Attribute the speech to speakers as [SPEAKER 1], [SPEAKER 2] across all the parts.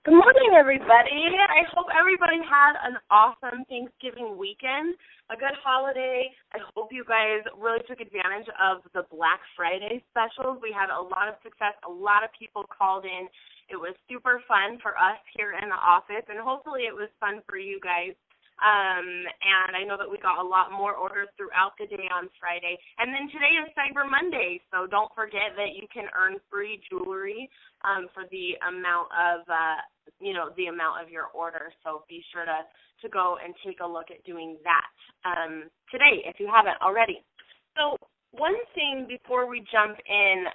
[SPEAKER 1] Good morning, everybody. I hope everybody had an awesome Thanksgiving weekend, a good holiday. I hope you guys really took advantage of the Black Friday specials. We had a lot of success. A lot of people called in. It was super fun for us here in the office, and hopefully it was fun for you guys. And I know that we got a lot more orders throughout the day on Friday. And then today is Cyber Monday, so don't forget that you can earn free jewelry for the amount of the amount of your order. So be sure to go and take a look at doing that today if you haven't already. So one thing before we jump in,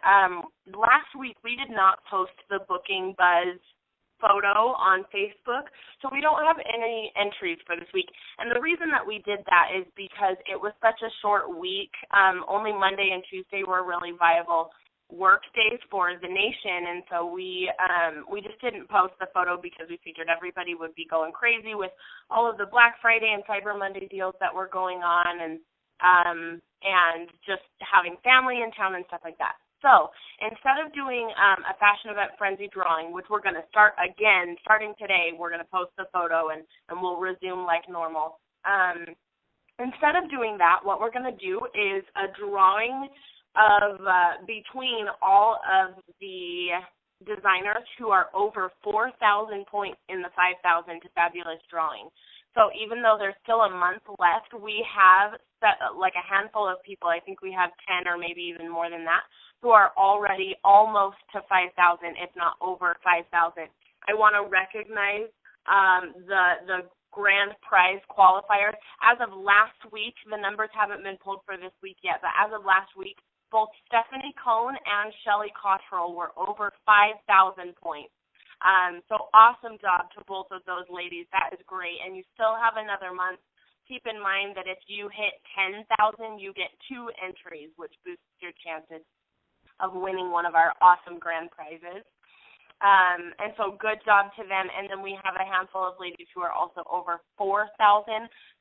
[SPEAKER 1] last week we did not post the Booking Buzz photo on Facebook, so we don't have any entries for this week. And the reason that we did that is because it was such a short week. Only Monday and Tuesday were really viable work days for the nation, and so we just didn't post the photo because we figured everybody would be going crazy with all of the Black Friday and Cyber Monday deals that were going on, and just having family in town and stuff like that. So instead of doing a Fashion Event Frenzy drawing, which we're going to start again, starting today, we're going to post the photo and we'll resume like normal. Instead of doing that, what we're going to do is a drawing of between all of the designers who are over 4,000 points in the 5,000 to Fabulous drawing. So even though there's still a month left, we have set, like a handful of people, I think we have 10 or maybe even more than that, who are already almost to 5,000, if not over 5,000. I want to recognize the grand prize qualifiers. As of last week, the numbers haven't been pulled for this week yet, but as of last week, both Stephanie Cohn and Shelly Cottrell were over 5,000 points. So awesome job to both of those ladies. That is great. And you still have another month. Keep in mind that if you hit 10,000, you get 2 entries, which boosts your chances of winning one of our awesome grand prizes. And so good job to them. And then we have a handful of ladies who are also over 4,000.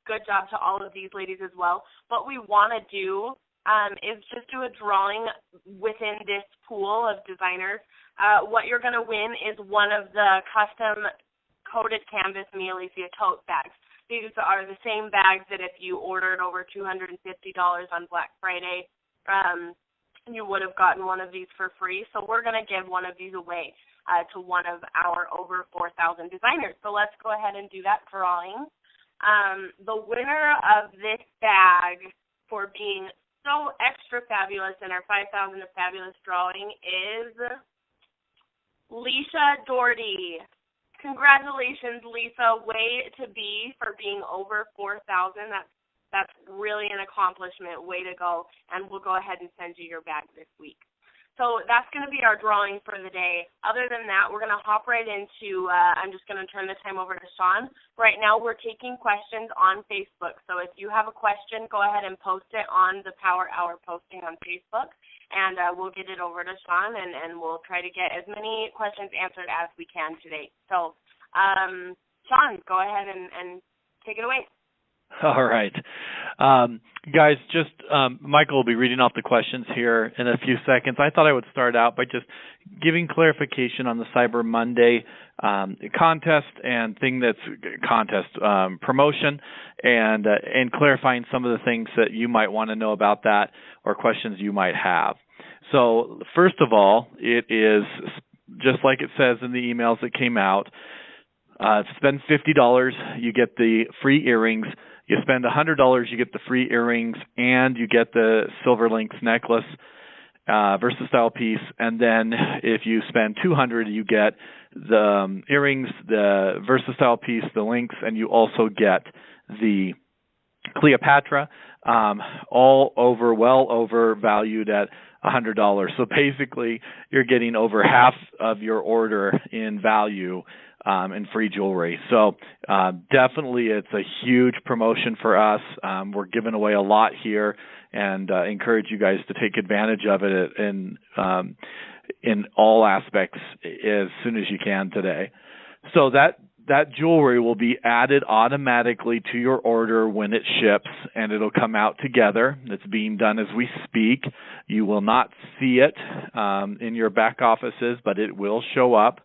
[SPEAKER 1] Good job to all of these ladies as well. What we want to do is just do a drawing within this pool of designers. What you're going to win is one of the custom coated canvas Mialisia tote bags. These are the same bags that if you ordered over $250 on Black Friday, you would have gotten one of these for free. So we're going to give one of these away to one of our over 4,000 designers. So let's go ahead and do that drawing. The winner of this bag for being so extra fabulous in our 5,000 of Fabulous drawing is Lisa Doherty. Congratulations, Lisa. Way to be for being over 4,000. That's really an accomplishment. Way to go. And we'll go ahead and send you your bag this week. So that's going to be our drawing for the day. Other than that, we're going to hop right into, I'm just going to turn the time over to Sean. Right now we're taking questions on Facebook. So if you have a question, go ahead and post it on the Power Hour posting on Facebook, and we'll get it over to Sean, and we'll try to get as many questions answered as we can today. So, Sean, go ahead and take it away.
[SPEAKER 2] All right. Guys, just Michael will be reading off the questions here in a few seconds. I thought I would start out by just giving clarification on the Cyber Monday contest and promotion, and clarifying some of the things that you might want to know about that or questions you might have. So first of all, it is just like it says in the emails that came out. Spend $50, you get the free earrings. You spend $100, you get the free earrings, and you get the Silver Links necklace, VersaStyle piece. And then if you spend $200, you get the earrings, the VersaStyle piece, the links, and you also get the Cleopatra, all over, well over valued at $100. So basically, you're getting over half of your order in value and free jewelry. So definitely it's a huge promotion for us. We're giving away a lot here, and encourage you guys to take advantage of it in all aspects as soon as you can today. So that jewelry will be added automatically to your order when it ships, and it'll come out together. It's being done as we speak. You will not see it in your back offices, but it will show up.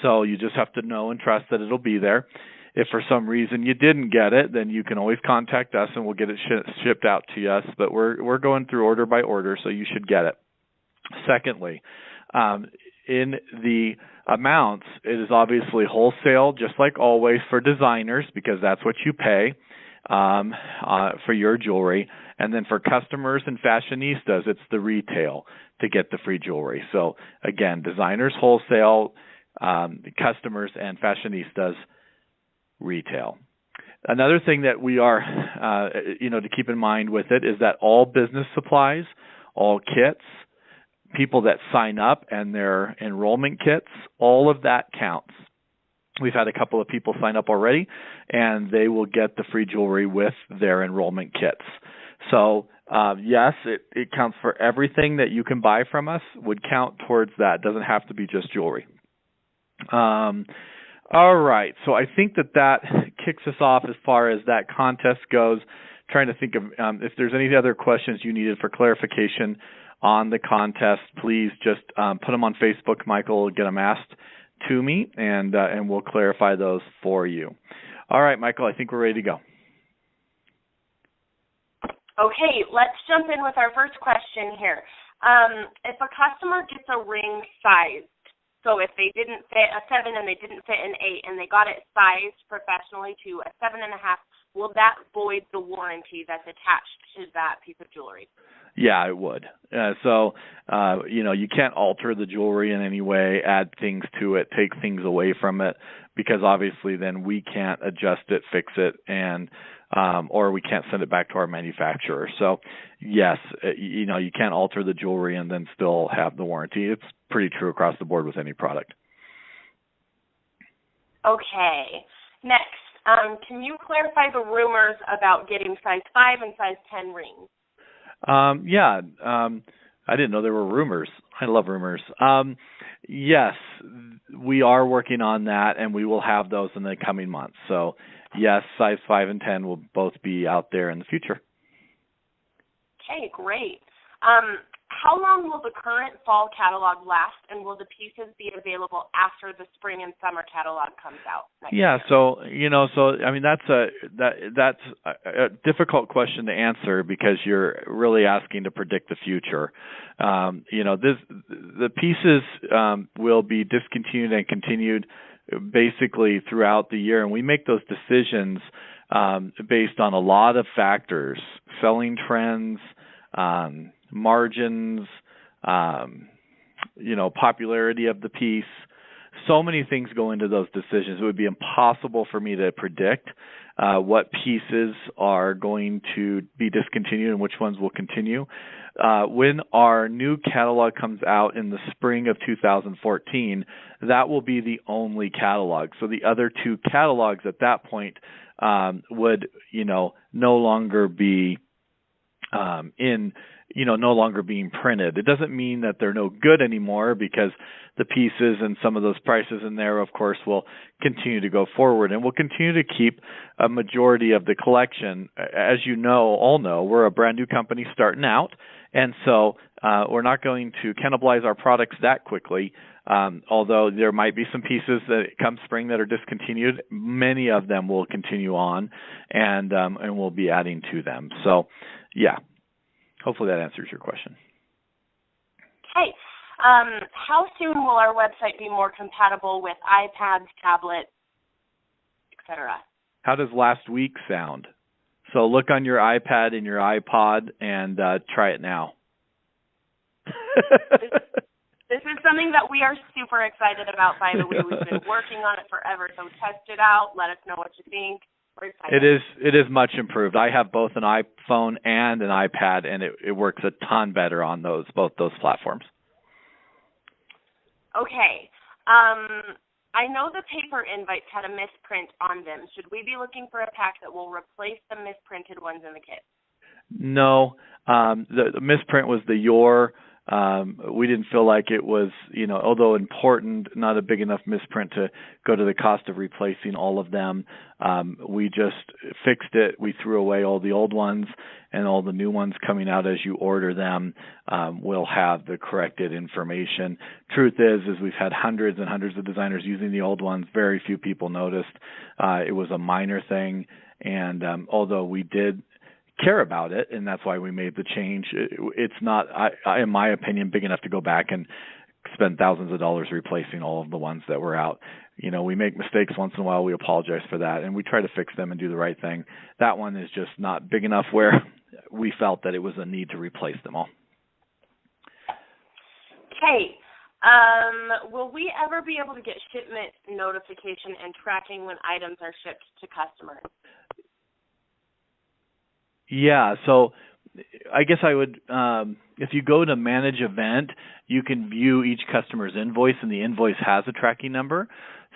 [SPEAKER 2] So you just have to know and trust that it'll be there. If for some reason you didn't get it, then you can always contact us and we'll get it shipped out to us. But we're going through order by order, so you should get it. Secondly, in the amounts, it is obviously wholesale, just like always for designers, because that's what you pay for your jewelry. And then for customers and fashionistas, it's the retail to get the free jewelry. So again, designers wholesale, customers and fashionistas retail. Another thing that we are, to keep in mind with it is that all business supplies, all kits, people that sign up and their enrollment kits, all of that counts. We've had a couple of people sign up already, and they will get the free jewelry with their enrollment kits. So, yes, it counts for everything that you can buy from us, would count towards that. It doesn't have to be just jewelry. All right, so I think that kicks us off as far as that contest goes. Trying to think of if there's any other questions you needed for clarification on the contest, please just put them on Facebook. Michael will get them asked to me, and we'll clarify those for you. All right, Michael, I think we're ready to go.
[SPEAKER 1] Okay, let's jump in with our first question here. If a customer gets a ring sized, so if they didn't fit a 7 and they didn't fit an 8 and they got it sized professionally to a 7.5, will that void the warranty that's attached to that piece of jewelry?
[SPEAKER 2] Yeah, it would. You can't alter the jewelry in any way, add things to it, take things away from it, because obviously then we can't adjust it, fix it, and or we can't send it back to our manufacturer. So, yes, you can't alter the jewelry and then still have the warranty. It's pretty true across the board with any product.
[SPEAKER 1] Okay. Next, can you clarify the rumors about getting size 5 and size 10 rings?
[SPEAKER 2] I didn't know there were rumors. I love rumors. Yes, we are working on that, and we will have those in the coming months. So, yes, size 5 and 10 will both be out there in the future.
[SPEAKER 1] Okay, great. How long will the current fall catalog last, and will the pieces be available after the spring and summer catalog comes out next year? That's
[SPEAKER 2] a difficult question to answer because you're really asking to predict the future. The pieces will be discontinued and continued basically throughout the year, and we make those decisions based on a lot of factors: selling trends, margins, popularity of the piece. So many things go into those decisions. It would be impossible for me to predict what pieces are going to be discontinued and which ones will continue. When our new catalog comes out in the spring of 2014, that will be the only catalog. So the other two catalogs at that point would, no longer be no longer being printed. It doesn't mean that they're no good anymore, because the pieces and some of those prices in there, of course, will continue to go forward, and we'll continue to keep a majority of the collection. As all know, we're a brand new company starting out, and so we're not going to cannibalize our products that quickly. Although there might be some pieces that come spring that are discontinued, many of them will continue on, and we'll be adding to them. So, yeah. Hopefully that answers your question.
[SPEAKER 1] Okay. How soon will our website be more compatible with iPads, tablets, etc.?
[SPEAKER 2] How does last week sound? So look on your iPad and your iPod and try it now.
[SPEAKER 1] This is something that we are super excited about, by the way. We've been working on it forever, so test it out. Let us know what you think. It
[SPEAKER 2] is much improved. I have both an iPhone and an iPad, and it works a ton better on both those platforms.
[SPEAKER 1] Okay. I know the paper invites had a misprint on them. Should we be looking for a pack that will replace the misprinted ones in the kit?
[SPEAKER 2] No. The misprint was the Your We didn't feel like it was, although important, not a big enough misprint to go to the cost of replacing all of them. We just fixed it. We threw away all the old ones, and all the new ones coming out as you order them will have the corrected information. Truth is we've had hundreds and hundreds of designers using the old ones. Very few people noticed. It was a minor thing, and although we did care about it, and that's why we made the change, it's not, in my opinion, big enough to go back and spend thousands of dollars replacing all of the ones that were out. We make mistakes once in a while. We apologize for that, and we try to fix them and do the right thing. That one is just not big enough where we felt that it was a need to replace them all.
[SPEAKER 1] Okay. Will we ever be able to get shipment notification and tracking when items are shipped to customers?
[SPEAKER 2] Yeah, so I guess I would, if you go to Manage Event, you can view each customer's invoice, and the invoice has a tracking number.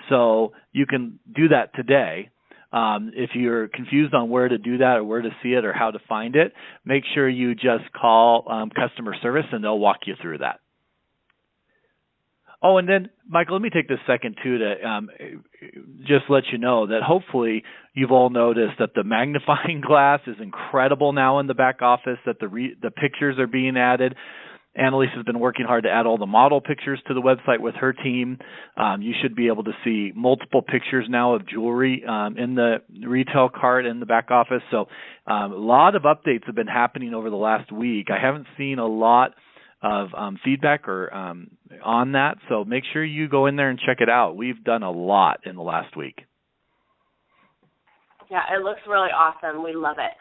[SPEAKER 2] So you can do that today. If you're confused on where to do that or where to see it or how to find it, make sure you just call customer service, and they'll walk you through that. Oh, and then, Michael, let me take this second, too, to just let you know that hopefully you've all noticed that the magnifying glass is incredible now in the back office, that the pictures are being added. Annalise has been working hard to add all the model pictures to the website with her team. You should be able to see multiple pictures now of jewelry in the retail cart in the back office. So a lot of updates have been happening over the last week. I haven't seen a lot of feedback or on that, so make sure you go in there and check it out. We've done a lot in the last week.
[SPEAKER 1] Yeah, it looks really awesome. We love it.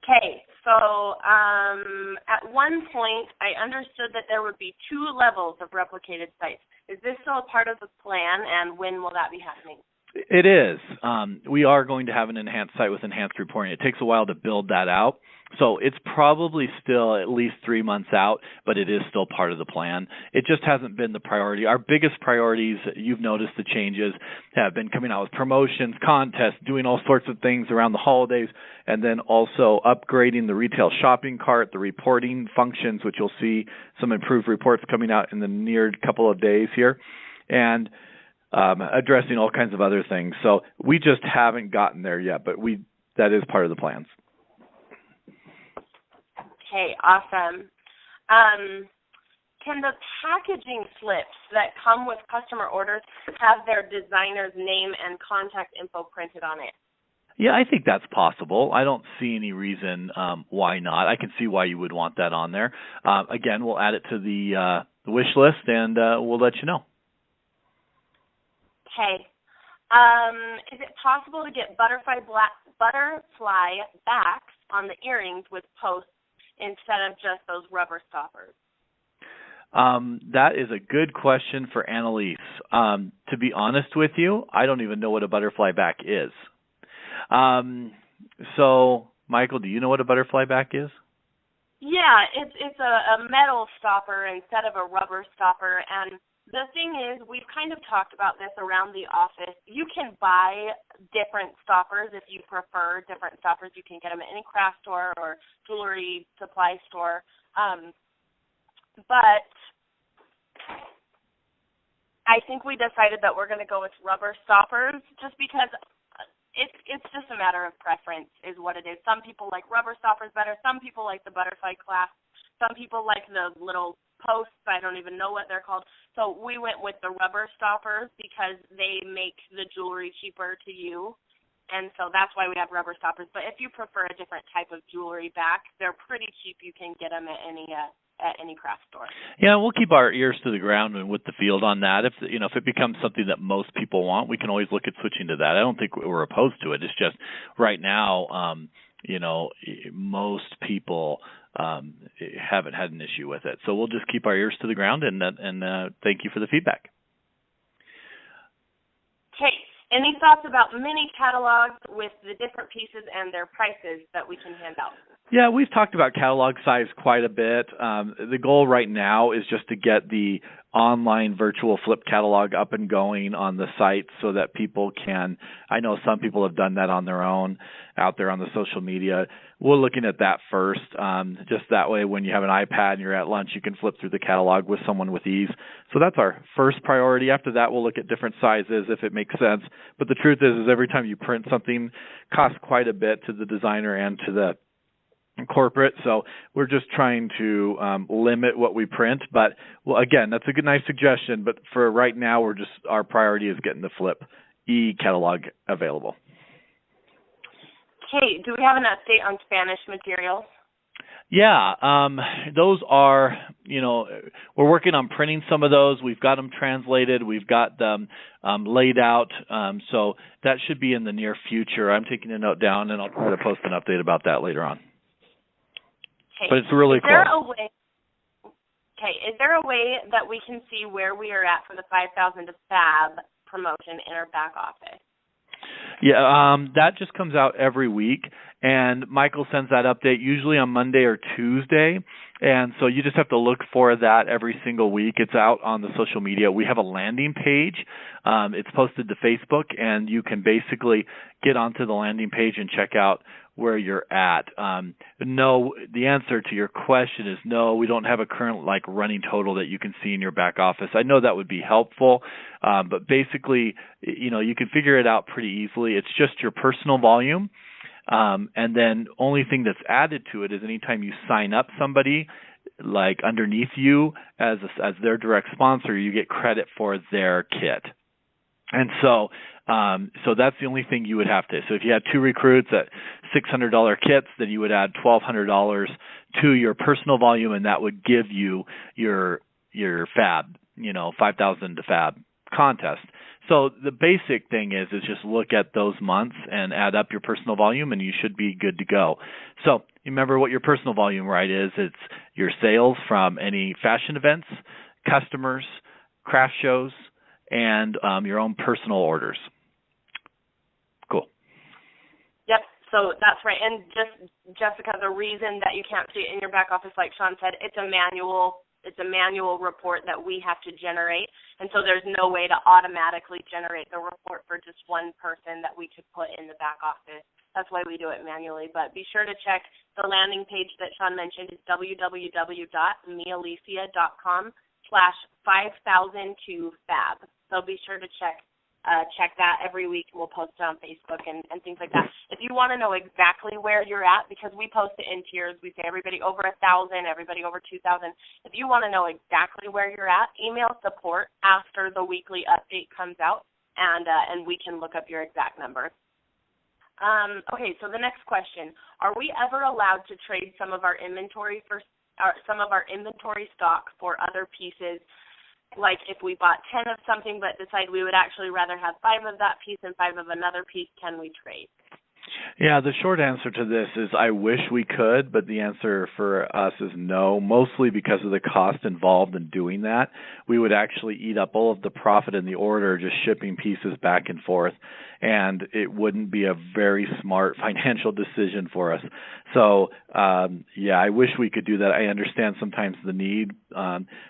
[SPEAKER 1] Okay, so at one point I understood that there would be 2 levels of replicated sites. Is this still a part of the plan, and when will that be happening?
[SPEAKER 2] It is. We are going to have an enhanced site with enhanced reporting. It takes a while to build that out. So it's probably still at least 3 months out, but it is still part of the plan. It just hasn't been the priority. Our biggest priorities, you've noticed the changes, have been coming out with promotions, contests, doing all sorts of things around the holidays, and then also upgrading the retail shopping cart, the reporting functions, which you'll see some improved reports coming out in the near couple of days here, and addressing all kinds of other things. So we just haven't gotten there yet, but that is part of the plans.
[SPEAKER 1] Okay, awesome. Can the packaging slips that come with customer orders have their designer's name and contact info printed on it?
[SPEAKER 2] Yeah, I think that's possible. I don't see any reason why not. I can see why you would want that on there. Again, we'll add it to the wish list, and we'll let you know.
[SPEAKER 1] Okay. Is it possible to get butterfly backs on the earrings with posts instead of just those rubber stoppers?
[SPEAKER 2] That is a good question for Annalise. To be honest with you, I don't even know what a butterfly back is. So, Michael, do you know what a butterfly back is?
[SPEAKER 1] Yeah, it's a metal stopper instead of a rubber stopper, and the thing is, we've kind of talked about this around the office. You can buy different stoppers if you prefer different stoppers. You can get them at any craft store or jewelry supply store. But I think we decided that we're going to go with rubber stoppers just because it's just a matter of preference is what it is. Some people like rubber stoppers better. Some people like the butterfly clasp. Some people like the little posts. I don't even know what they're called. So we went with the rubber stoppers because they make the jewelry cheaper to you. And so that's why we have rubber stoppers. But if you prefer a different type of jewelry back, they're pretty cheap. You can get them at any craft store.
[SPEAKER 2] Yeah, we'll keep our ears to the ground and with the field on that. If it becomes something that most people want, we can always look at switching to that. I don't think we're opposed to it. It's just right now, most people haven't had an issue with it. So we'll just keep our ears to the ground, and thank you for the feedback.
[SPEAKER 1] Okay. Any thoughts about mini catalogs with the different pieces and their prices that we can hand out?
[SPEAKER 2] Yeah, we've talked about catalog size quite a bit. The goal right now is just to get the online virtual flip catalog up and going on the site so that people can, I know some people have done that on their own out there on the social media. We're looking at that first. Just that way when you have an iPad and you're at lunch, you can flip through the catalog with someone with ease. So that's our first priority. After that, we'll look at different sizes if it makes sense. But the truth is every time you print something, it costs quite a bit to the designer and to the corporate, so we're just trying to limit what we print. But well, again, that's a good, nice suggestion. But for right now, our priority is getting the Flip e-catalog available.
[SPEAKER 1] Okay, do we have an update on Spanish materials?
[SPEAKER 2] Yeah, those are, we're working on printing some of those. We've got them translated. We've got them laid out. So that should be in the near future. I'm taking a note down, and I'll try to post an update about that later on. But it's really close.
[SPEAKER 1] Is there a way that we can see where we are at for the 5,000 to Fab promotion in our back office?
[SPEAKER 2] Yeah, that just comes out every week, and Michael sends that update usually on Monday or Tuesday, and so you just have to look for that every single week. It's out on the social media. We have a landing page. It's posted to Facebook, and you can basically get onto the landing page and check out where you're at. No, the answer to your question is no, we don't have a current running total that you can see in your back office. I know that would be helpful, but basically, you can figure it out pretty easily. It's just your personal volume, and then only thing that's added to it is anytime you sign up somebody underneath you as their direct sponsor, you get credit for their kit. And so that's the only thing you would have to. So if you had 2 recruits at $600 kits, then you would add $1,200 to your personal volume, and that would give you your Fab, 5,000 to Fab contest. So the basic thing is just look at those months and add up your personal volume, and you should be good to go. So remember what your personal volume, right, is. It's your sales from any fashion events, customers, craft shows, and your own personal orders. Cool.
[SPEAKER 1] Yep, so that's right. And just, Jessica, the reason that you can't see it in your back office, like Sean said, it's a manual report that we have to generate, and so there's no way to automatically generate the report for just one person that we could put in the back office. That's why we do it manually. But be sure to check the landing page that Sean mentioned. Is www.mialisia.com/5000-FAB. So be sure to check that every week. We'll post it on Facebook and things like that. If you want to know exactly where you're at, because we post it in tiers, we say everybody over 1,000, everybody over 2,000. If you want to know exactly where you're at, email support after the weekly update comes out, and we can look up your exact number. Okay, so the next question: are we ever allowed to trade some of our inventory stock for other pieces? Like if we bought 10 of something but decide we would actually rather have 5 of that piece and 5 of another piece, can we trade?
[SPEAKER 2] Yeah, the short answer to this is I wish we could, but the answer for us is no, mostly because of the cost involved in doing that. We would actually eat up all of the profit in the order just shipping pieces back and forth, and it wouldn't be a very smart financial decision for us. So, yeah, I wish we could do that. I understand sometimes the need.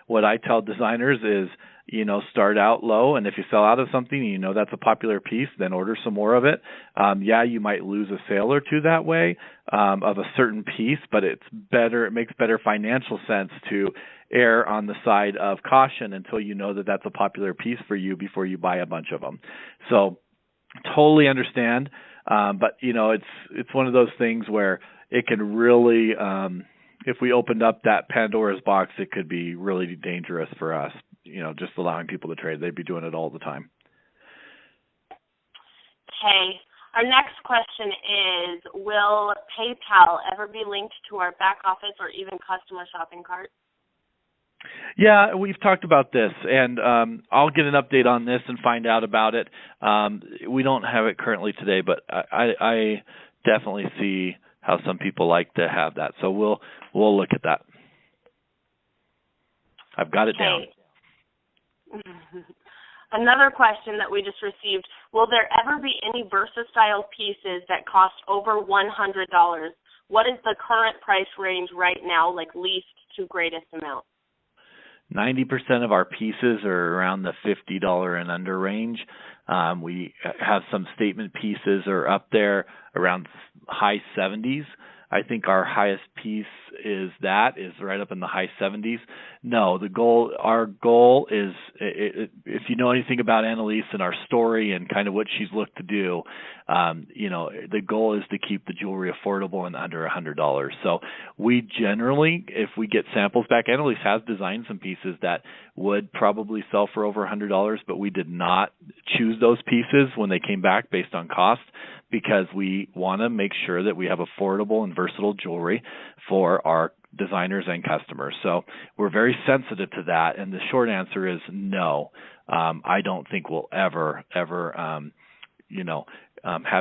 [SPEAKER 2] What I tell designers is, start out low, and if you sell out of something, that's a popular piece, then order some more of it. Yeah, you might lose a sale or two that way of a certain piece, but it makes better financial sense to err on the side of caution until you know that that's a popular piece for you before you buy a bunch of them. So totally understand, but it's one of those things where it can really, if we opened up that Pandora's box, it could be really dangerous for us. Just allowing people to trade. They'd be doing it all the time.
[SPEAKER 1] Okay. Our next question is, will PayPal ever be linked to our back office or even customer shopping cart?
[SPEAKER 2] Yeah, we've talked about this, and I'll get an update on this and find out about it. We don't have it currently today, but I definitely see how some people like to have that. So we'll look at that. I've got it down.
[SPEAKER 1] Another question that we just received: will there ever be any Versa-style pieces that cost over $100? what is the current price range right now, like least to greatest amount?
[SPEAKER 2] 90% of our pieces are around the $50 and under range. We have some statement pieces are up there around high 70s. I think our highest piece is right up in the high 70s. No, our goal is, if you know anything about Annalise and our story and kind of what she's looked to do, the goal is to keep the jewelry affordable and under $100. So we generally, if we get samples back, Annalise has designed some pieces that would probably sell for over $100, but we did not choose those pieces when they came back based on cost, because we want to make sure that we have affordable and versatile jewelry for our designers and customers. So we're very sensitive to that, and the short answer is no. I don't think we'll ever have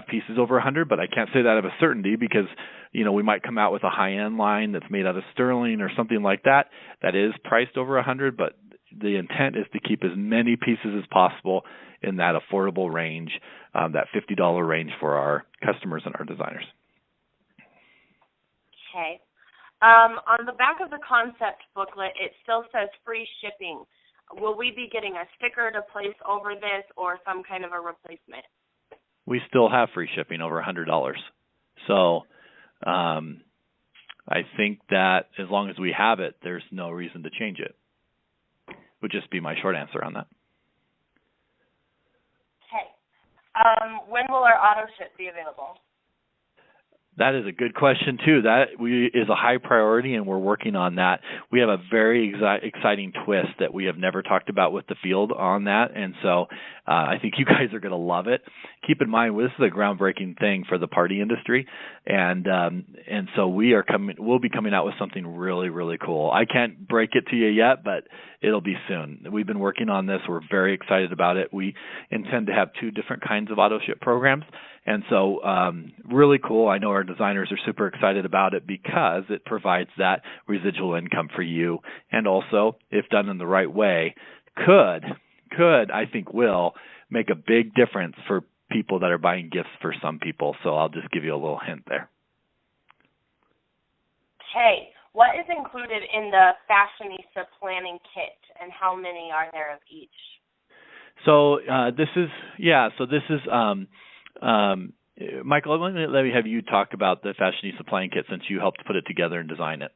[SPEAKER 2] pieces over 100, but I can't say that of a certainty, because we might come out with a high-end line that's made out of sterling or something like that is priced over 100, but the intent is to keep as many pieces as possible in that affordable range, that $50 range for our customers and our designers.
[SPEAKER 1] Okay. On the back of the concept booklet, it still says free shipping. Will we be getting a sticker to place over this or some kind of a replacement?
[SPEAKER 2] We still have free shipping over $100. So I think that as long as we have it, there's no reason to change it. Would just be my short answer on that.
[SPEAKER 1] Okay. When will our auto ship be available?
[SPEAKER 2] That is a good question, too. That is a high priority, and we're working on that. We have a very exciting twist that we have never talked about with the field on that, and so I think you guys are going to love it. Keep in mind, this is a groundbreaking thing for the party industry, and so we'll be coming out with something really, really cool. I can't break it to you yet, but it'll be soon. We've been working on this. We're very excited about it. We intend to have 2 different kinds of auto ship programs. And so really cool. I know our designers are super excited about it because it provides that residual income for you, and also, if done in the right way, I think will make a big difference for people that are buying gifts for some people. So I'll just give you a little hint there.
[SPEAKER 1] Okay. What is included in the Fashionista planning kit, and how many are there of each?
[SPEAKER 2] So this is Michael, let me have you talk about the Fashionista planning kit, since you helped put it together and design it.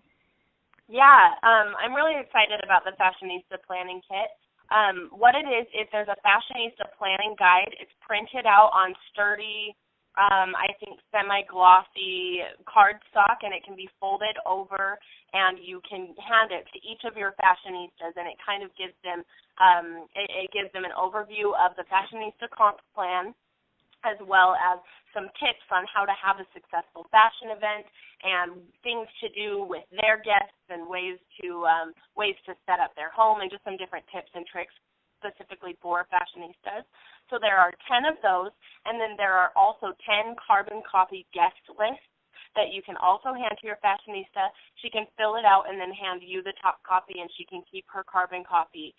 [SPEAKER 1] Yeah, I'm really excited about the Fashionista planning kit. What it is there's a Fashionista planning guide. It's printed out on sturdy, I think semi-glossy cardstock, and it can be folded over, and you can hand it to each of your fashionistas, and it kind of gives them it gives them an overview of the Fashionista comp plan, as well as some tips on how to have a successful fashion event and things to do with their guests and ways to set up their home, and just some different tips and tricks specifically for fashionistas. So there are 10 of those, and then there are also 10 carbon copy guest lists that you can also hand to your fashionista. She can fill it out and then hand you the top copy, and she can keep her carbon copy.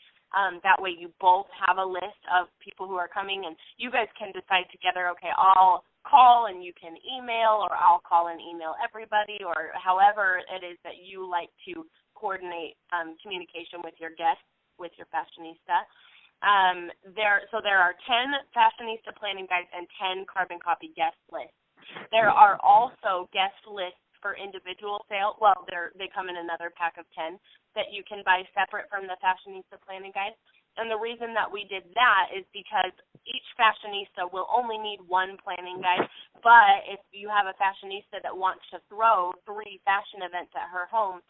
[SPEAKER 1] That way you both have a list of people who are coming, and you guys can decide together, okay, I'll call and you can email, or I'll call and email everybody, or however it is that you like to coordinate communication with your guests, with your fashionista. There are 10 Fashionista planning guides and 10 carbon copy guest lists. There are also guest lists for individual sale. Well, they come in another pack of 10 that you can buy separate from the Fashionista planning guide. And the reason that we did that is because each fashionista will only need one planning guide, but if you have a fashionista that wants to throw 3 fashion events at her home,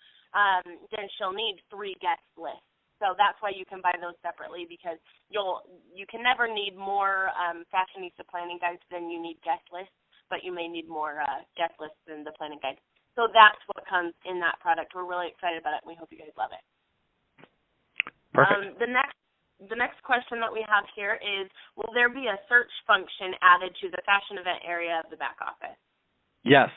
[SPEAKER 1] then she'll need 3 guest lists. So that's why you can buy those separately, because you can never need more fashionista planning guides than you need guest lists, but you may need more guest lists than the planning guide. So that's what comes in that product. We're really excited about it, and we hope you guys love it.
[SPEAKER 2] Perfect.
[SPEAKER 1] The next question that we have here is, will there be a search function added to the fashion event area of the back office?
[SPEAKER 2] Yes.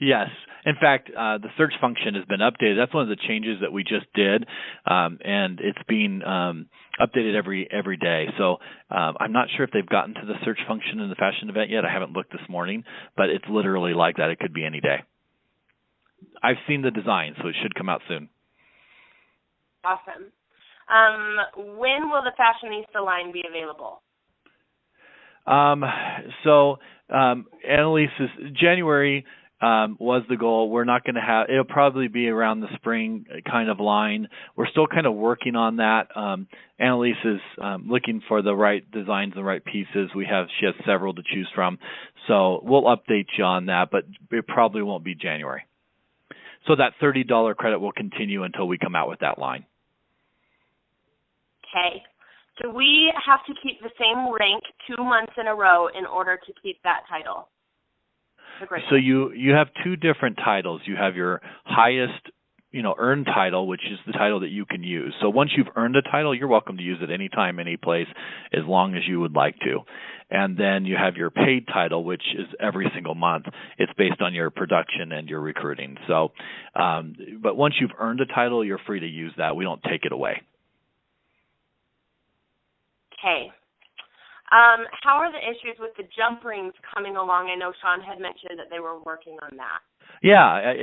[SPEAKER 2] Yes. In fact, the search function has been updated. That's one of the changes that we just did, and it's being updated every day. So I'm not sure if they've gotten to the search function in the fashion event yet. I haven't looked this morning, but it's literally like that. It could be any day. I've seen the design, so it should come out soon.
[SPEAKER 1] Awesome. When will the Fashionista line be available?
[SPEAKER 2] Annalise's January was the goal. We're not going to have, it'll probably be around the spring kind of line. We're still kind of working on that. Annalise is looking for the right designs and the right pieces. She has several to choose from. So we'll update you on that, but it probably won't be January. So that $30 credit will continue until we come out with that line.
[SPEAKER 1] Okay. Do we have to keep the same rank 2 months in a row in order to keep that title?
[SPEAKER 2] So you have two different titles. You have your highest, earned title, which is the title that you can use. So once you've earned a title, you're welcome to use it anytime, any place, as long as you would like to. And then you have your paid title, which is every single month. It's based on your production and your recruiting. So, but once you've earned a title, you're free to use that. We don't take it away.
[SPEAKER 1] Okay. How are the issues with the jump rings coming along? I know Sean had mentioned that they were working on that.
[SPEAKER 2] Yeah,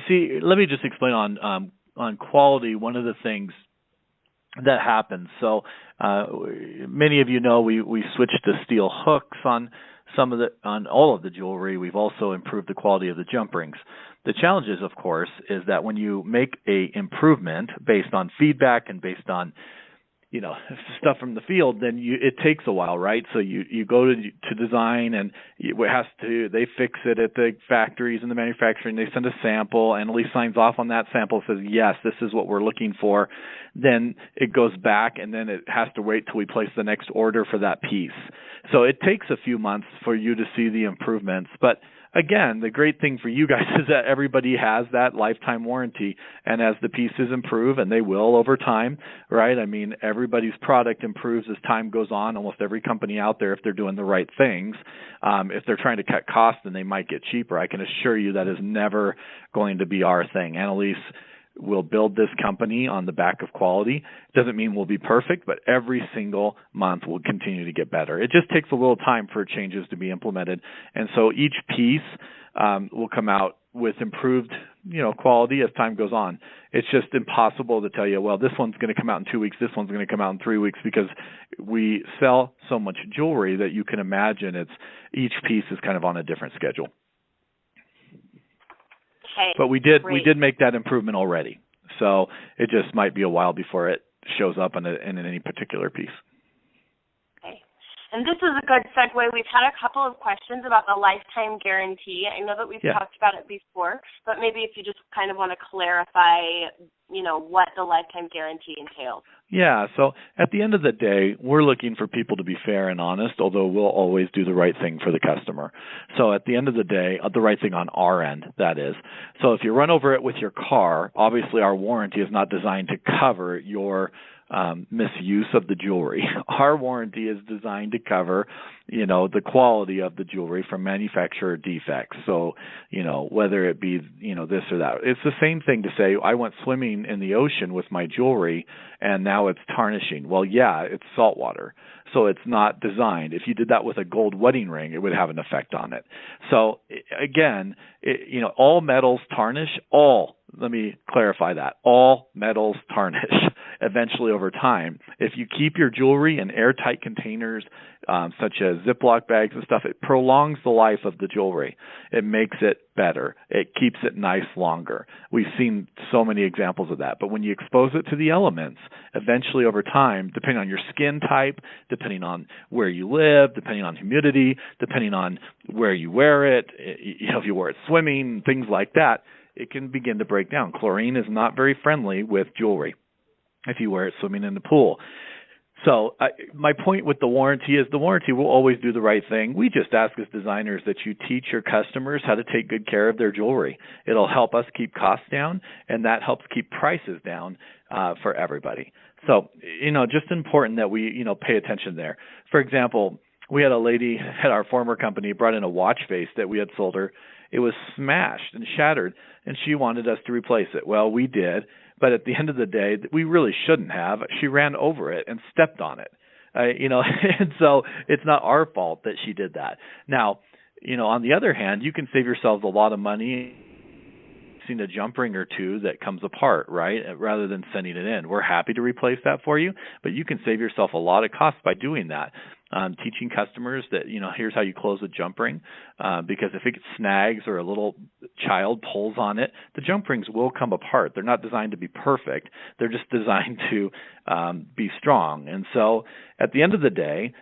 [SPEAKER 2] see, let me just explain on quality. One of the things that happens. So many of you know we switched to steel hooks on all of the jewelry. We've also improved the quality of the jump rings. The challenge is, of course, is that when you make a improvement based on feedback and based on stuff from the field, then it takes a while, right? So you go to design, and they fix it at the factories and the manufacturing. They send a sample, and Annalise signs off on that sample, says, yes, this is what we're looking for. Then it goes back, and then it has to wait till we place the next order for that piece. So it takes a few months for you to see the improvements. But again, the great thing for you guys is that everybody has that lifetime warranty, and as the pieces improve, and they will over time, right? I mean, everybody's product improves as time goes on. Almost every company out there, if they're doing the right things, if they're trying to cut costs, then they might get cheaper. I can assure you that is never going to be our thing. Annalise will build this company on the back of quality. Doesn't mean we'll be perfect, but every single month we'll continue to get better. It just takes a little time for changes to be implemented. And so each piece will come out with improved, quality as time goes on. It's just impossible to tell you, well, this one's going to come out in 2 weeks, this one's going to come out in 3 weeks, because we sell so much jewelry that you can imagine each piece is kind of on a different schedule.
[SPEAKER 1] Okay,
[SPEAKER 2] but we did make that improvement already. So it just might be a while before it shows up in any particular piece.
[SPEAKER 1] Okay. And this is a good segue. We've had a couple of questions about the lifetime guarantee. I know that we've talked about it before, but maybe if you just kind of want to clarify, what the lifetime guarantee entails.
[SPEAKER 2] Yeah, so at the end of the day, we're looking for people to be fair and honest, although we'll always do the right thing for the customer. So at the end of the day, the right thing on our end, that is. So if you run over it with your car, obviously our warranty is not designed to cover your misuse of the jewelry. Our warranty is designed to cover, the quality of the jewelry from manufacturer defects. So, whether it be, this or that. It's the same thing to say, I went swimming in the ocean with my jewelry and now it's tarnishing. Well, yeah, it's salt water. So it's not designed. If you did that with a gold wedding ring, it would have an effect on it. So again, all metals tarnish. Let me clarify that. All metals tarnish eventually over time. If you keep your jewelry in airtight containers, such as Ziploc bags and stuff, it prolongs the life of the jewelry. It makes it better. It keeps it nice longer. We've seen so many examples of that. But when you expose it to the elements, eventually over time, depending on your skin type, depending on where you live, depending on humidity, depending on where you wear it, if you wear it swimming, things like that, it can begin to break down. Chlorine is not very friendly with jewelry if you wear it swimming in the pool. So my point with the warranty is the warranty will always do the right thing. We just ask as designers that you teach your customers how to take good care of their jewelry. It'll help us keep costs down, and that helps keep prices down for everybody. So, just important that we, pay attention there. For example, we had a lady at our former company brought in a watch face that we had sold her, it was smashed and shattered, and she wanted us to replace it. Well, we did, but at the end of the day, we really shouldn't have. She ran over it and stepped on it. And so it's not our fault that she did that. Now, on the other hand, you can save yourselves a lot of money a jump ring or two that comes apart, right, rather than sending it in. We're happy to replace that for you, but you can save yourself a lot of costs by doing that. Teaching customers that, here's how you close a jump ring, because if it snags or a little child pulls on it, the jump rings will come apart. They're not designed to be perfect. They're just designed to be strong. And so at the end of the day,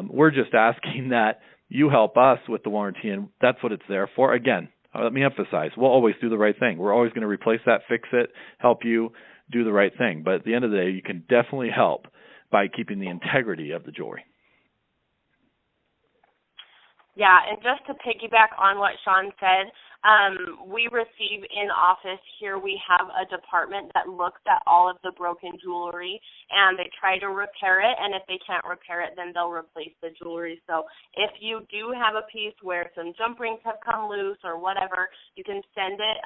[SPEAKER 2] we're just asking that you help us with the warranty, and that's what it's there for. Again, let me emphasize, we'll always do the right thing. We're always going to replace that, fix it, help you do the right thing. But at the end of the day, you can definitely help by keeping the integrity of the jewelry.
[SPEAKER 1] Yeah, and just to piggyback on what Sean said, we receive in office here, we have a department that looks at all of the broken jewelry, and they try to repair it, and if they can't repair it, then they'll replace the jewelry. So if you do have a piece where some jump rings have come loose or whatever, you can send it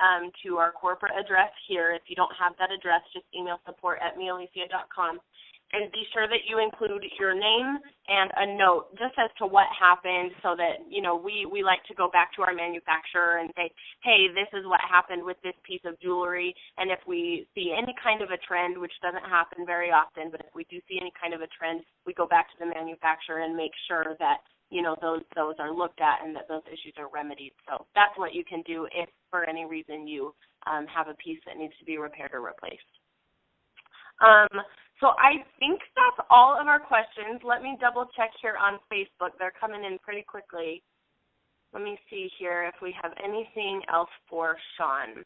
[SPEAKER 1] to our corporate address here. If you don't have that address, just email support@mialisia.com. And be sure that you include your name and a note just as to what happened, so that, we like to go back to our manufacturer and say, hey, this is what happened with this piece of jewelry. And if we see any kind of a trend, which doesn't happen very often, but if we do see any kind of a trend, we go back to the manufacturer and make sure that, those are looked at and that those issues are remedied. So that's what you can do if for any reason you have a piece that needs to be repaired or replaced. So I think that's all of our questions. Let me double check here on Facebook. They're coming in pretty quickly. Let me see here if we have anything else for Sean.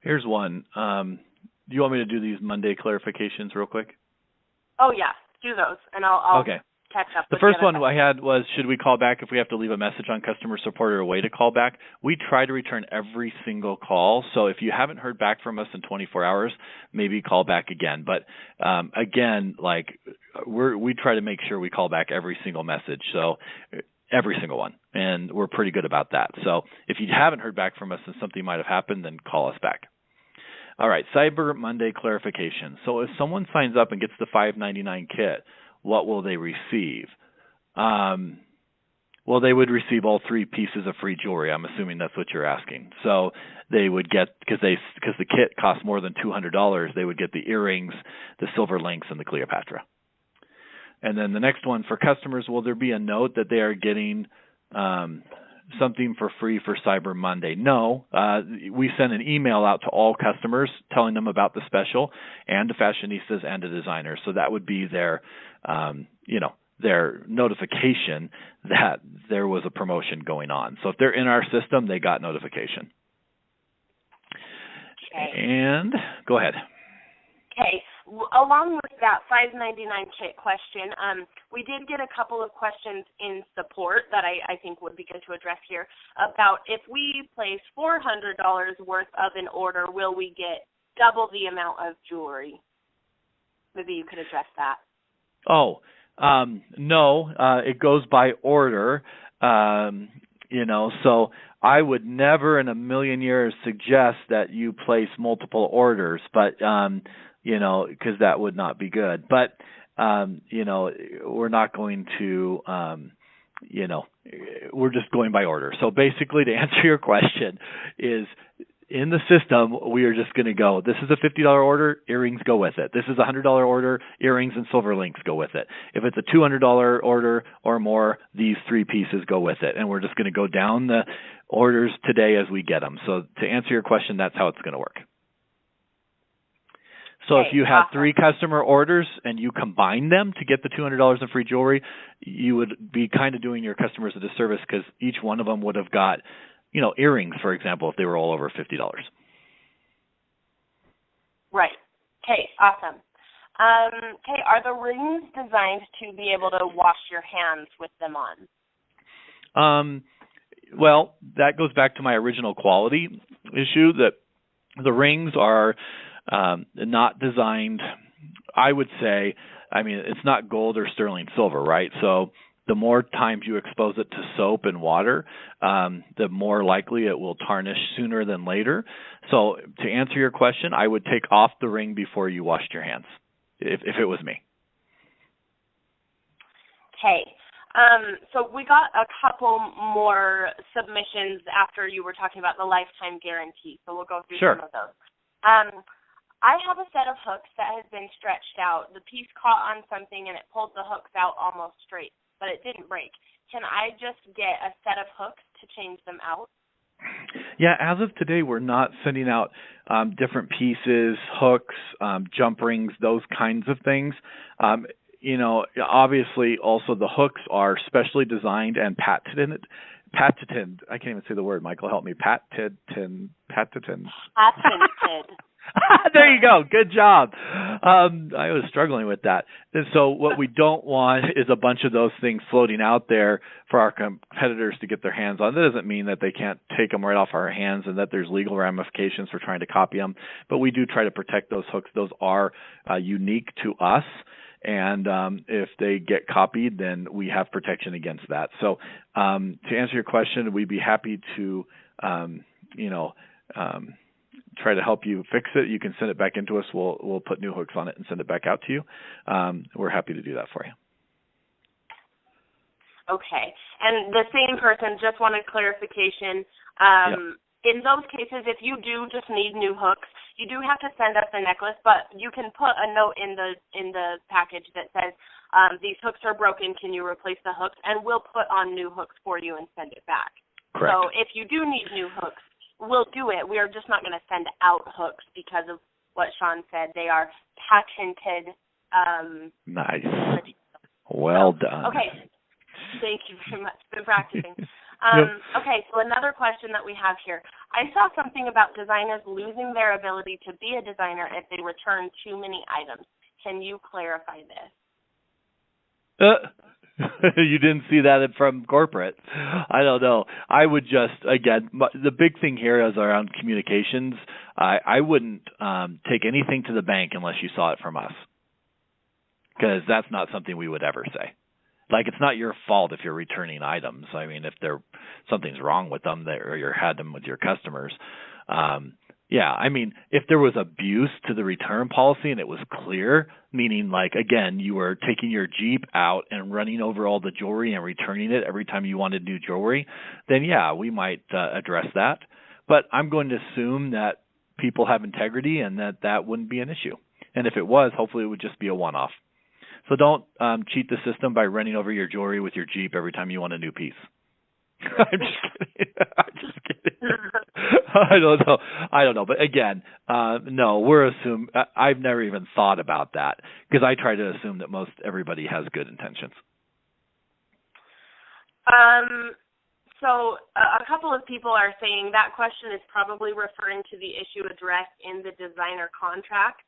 [SPEAKER 2] Here's one. Do you want me to do these Monday clarifications real quick?
[SPEAKER 1] Oh, yeah. Do those, and I'll
[SPEAKER 2] okay.
[SPEAKER 1] catch up.
[SPEAKER 2] The first one I had was, should we call back if we have to leave a message on customer support or a way to call back? We try to return every single call. So if you haven't heard back from us in 24 hours, maybe call back again. But again, we try to make sure we call back every single message. So every single one. And we're pretty good about that. So if you haven't heard back from us and something might have happened, then call us back. All right, Cyber Monday clarification. So if someone signs up and gets the $5.99 kit, what will they receive? Well, they would receive all 3 pieces of free jewelry. I'm assuming that's what you're asking. So they would get, because the kit costs more than $200, they would get the earrings, the silver links, and the Cleopatra. And then the next one for customers, will there be a note that they are getting something for free for Cyber Monday? No. We send an email out to all customers telling them about the special, and to fashionistas and to designers. So that would be their notification that there was a promotion going on. So if they're in our system, they got notification.
[SPEAKER 1] Okay.
[SPEAKER 2] And go ahead.
[SPEAKER 1] Okay. Along with that $5.99 kit question, we did get a couple of questions in support that I think would be good to address here about if we place $400 worth of an order, will we get double the amount of jewelry? Maybe you could address that.
[SPEAKER 2] Oh, no, it goes by order, so I would never in a million years suggest that you place multiple orders, but, because that would not be good. But, we're not going to, we're just going by order. So basically, to answer your question is, in the system, we are just going to go, this is a $50 order, earrings go with it. This is a $100 order, earrings and silver links go with it. If it's a $200 order or more, these 3 pieces go with it. And we're just going to go down the orders today as we get them. So to answer your question, that's how it's going to work. So if you have 3 customer orders and you combine them to get the $200 in free jewelry, you would be kind of doing your customers a disservice, because each one of them would have got earrings, for example, if they were all over $50.
[SPEAKER 1] Right. Okay, awesome. Okay, are the rings designed to be able to wash your hands with them on?
[SPEAKER 2] Well, that goes back to my original quality issue, that the rings are not designed, I would say, it's not gold or sterling silver, right? So the more times you expose it to soap and water, the more likely it will tarnish sooner than later. So to answer your question, I would take off the ring before you washed your hands, if it was me.
[SPEAKER 1] Okay. So we got a couple more submissions after you were talking about the lifetime guarantee. So we'll go through some of those. I have a set of hooks that has been stretched out. The piece caught on something and it pulled the hooks out almost straight, but it didn't break. Can I just get a set of hooks to change them out?
[SPEAKER 2] Yeah, as of today, we're not sending out different pieces, hooks, jump rings, those kinds of things. Obviously, also the hooks are specially designed and patented. I can't even say the word. Michael, help me. Patented. There you go. Good job. I was struggling with that. And so what we don't want is a bunch of those things floating out there for our competitors to get their hands on. That doesn't mean that they can't take them right off our hands and that there's legal ramifications for trying to copy them. But we do try to protect those hooks. Those are unique to us. And if they get copied, then we have protection against that. So to answer your question, we'd be happy to, try to help you fix it. You can send it back into us. We'll put new hooks on it and send it back out to you. We're happy to do that for you.
[SPEAKER 1] Okay. And the same person just wanted clarification. In those cases, if you do just need new hooks, you do have to send us a necklace, but you can put a note in the package that says, these hooks are broken, can you replace the hooks? And we'll put on new hooks for you and send it back.
[SPEAKER 2] Correct.
[SPEAKER 1] So if you do need new hooks, we'll do it. We are just not going to send out hooks because of what Sean said. They are patented.
[SPEAKER 2] Nice. Well done.
[SPEAKER 1] Okay. Thank you very much. Been practicing. Okay, so another question that we have here. I saw something about designers losing their ability to be a designer if they return too many items. Can you clarify this?
[SPEAKER 2] You didn't see that from corporate. I don't know. I would just, again, the big thing here is around communications. I wouldn't take anything to the bank unless you saw it from us, because that's not something we would ever say. Like, it's not your fault if you're returning items. I mean, if something's wrong with them or you had them with your customers. I mean, if there was abuse to the return policy and it was clear, meaning like, again, you were taking your Jeep out and running over all the jewelry and returning it every time you wanted new jewelry, then yeah, we might address that. But I'm going to assume that people have integrity and that wouldn't be an issue. And if it was, hopefully it would just be a one-off. So don't cheat the system by running over your jewelry with your Jeep every time you want a new piece. I'm just kidding. I don't know. But again, no, we're assuming. I've never even thought about that because I try to assume that most everybody has good intentions.
[SPEAKER 1] So a couple of people are saying that question is probably referring to the issue addressed in the designer contract.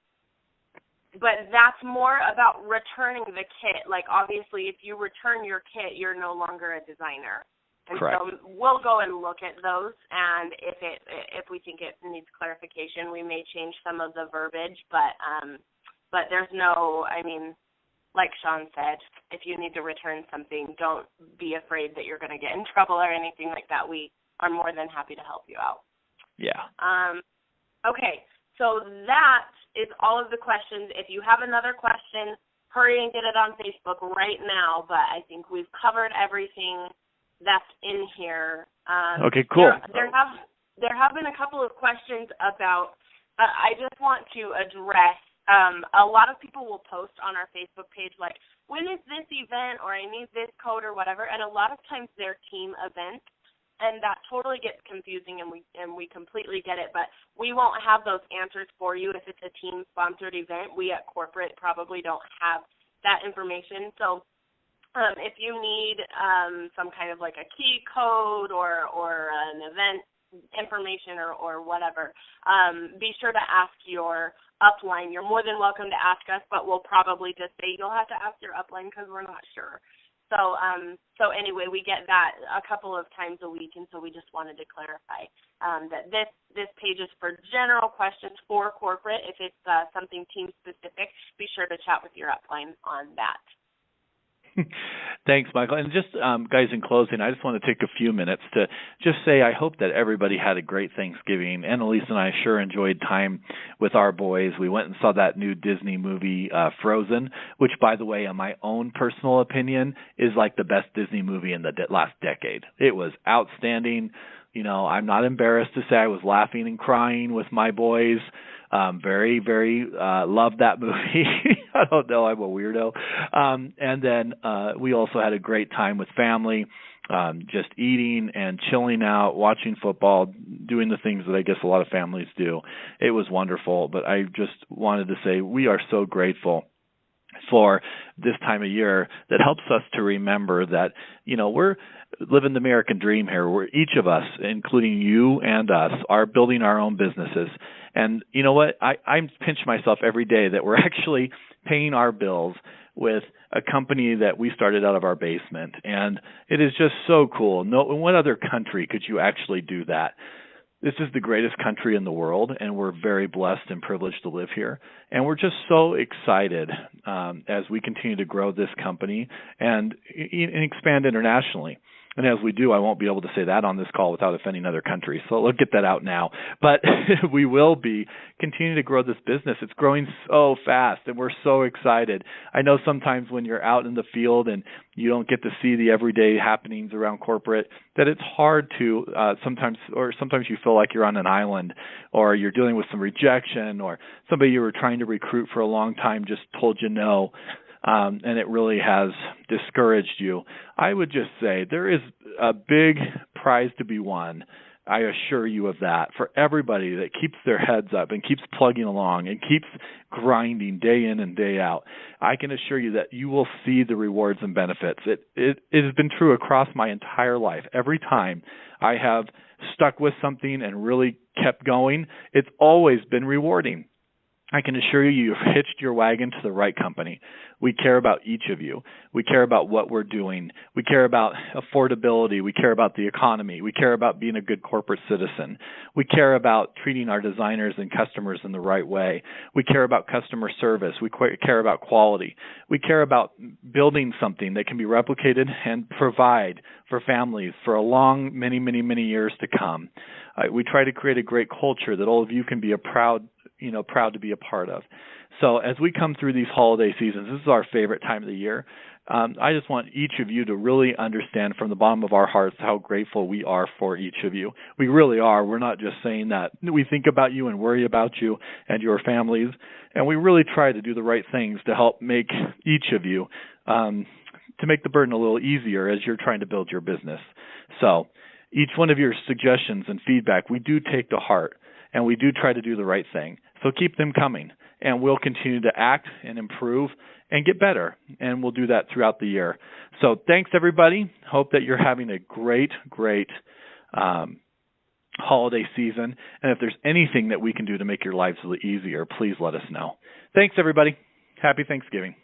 [SPEAKER 1] But that's more about returning the kit. Like, obviously, if you return your kit, you're no longer a designer. And
[SPEAKER 2] correct.
[SPEAKER 1] So we'll go and look at those, and if we think it needs clarification, we may change some of the verbiage. But there's no, I mean, like Sean said, if you need to return something, don't be afraid that you're going to get in trouble or anything like that. We are more than happy to help you out.
[SPEAKER 2] Yeah.
[SPEAKER 1] Okay. So that is all of the questions. If you have another question, hurry and get it on Facebook right now. But I think we've covered everything that's in here.
[SPEAKER 2] Okay, cool.
[SPEAKER 1] There have been a couple of questions about. I just want to address. A lot of people will post on our Facebook page like, when is this event, or I need this code or whatever. And a lot of times they're team events. And that totally gets confusing, and we completely get it. But we won't have those answers for you if it's a team-sponsored event. We at corporate probably don't have that information. So if you need some kind of like a key code or an event information or whatever, be sure to ask your upline. You're more than welcome to ask us, but we'll probably just say you'll have to ask your upline because we're not sure. So anyway, we get that a couple of times a week, and so we just wanted to clarify that this page is for general questions for corporate. If it's something team specific, be sure to chat with your upline on that.
[SPEAKER 2] Thanks, Michael. And just, guys, in closing, I just want to take a few minutes to just say I hope that everybody had a great Thanksgiving. Annalise and I sure enjoyed time with our boys. We went and saw that new Disney movie, Frozen, which, by the way, in my own personal opinion, is like the best Disney movie in the last decade. It was outstanding. You know, I'm not embarrassed to say I was laughing and crying with my boys. Very, very loved that movie. I don't know, I'm a weirdo. And then we also had a great time with family, just eating and chilling out, watching football, doing the things that I guess a lot of families do. It was wonderful, but I just wanted to say we are so grateful for this time of year that helps us to remember that, you know, we're living the American dream here, where each of us, including you and us, are building our own businesses. And you know what? I pinch myself every day that we're actually paying our bills with a company that we started out of our basement. And it is just so cool. No, in what other country could you actually do that? This is the greatest country in the world, and we're very blessed and privileged to live here. And we're just so excited as we continue to grow this company and expand internationally. And as we do, I won't be able to say that on this call without offending other countries. So let's get that out now. But we will be continuing to grow this business. It's growing so fast, and we're so excited. I know sometimes when you're out in the field and you don't get to see the everyday happenings around corporate, that it's hard to sometimes you feel like you're on an island, or you're dealing with some rejection, or somebody you were trying to recruit for a long time just told you no. And it really has discouraged you. I would just say there is a big prize to be won. I assure you of that, for everybody that keeps their heads up and keeps plugging along and keeps grinding day in and day out. I can assure you that you will see the rewards and benefits. It has been true across my entire life. Every time I have stuck with something and really kept going, it's always been rewarding. I can assure you, you've hitched your wagon to the right company. We care about each of you. We care about what we're doing. We care about affordability. We care about the economy. We care about being a good corporate citizen. We care about treating our designers and customers in the right way. We care about customer service. We care about quality. We care about building something that can be replicated and provide for families for a long, many, many, many years to come. We try to create a great culture that all of you can be proud to be a part of. So as we come through these holiday seasons, this is our favorite time of the year. I just want each of you to really understand from the bottom of our hearts how grateful we are for each of you. We really are. We're not just saying that. We think about you and worry about you and your families, and we really try to do the right things to help make each of you, to make the burden a little easier as you're trying to build your business. So each one of your suggestions and feedback, we do take to heart, and we do try to do the right thing. So keep them coming, and we'll continue to act and improve and get better, and we'll do that throughout the year. So thanks, everybody. Hope that you're having a great holiday season, and if there's anything that we can do to make your lives a little easier, please let us know. Thanks, everybody. Happy Thanksgiving.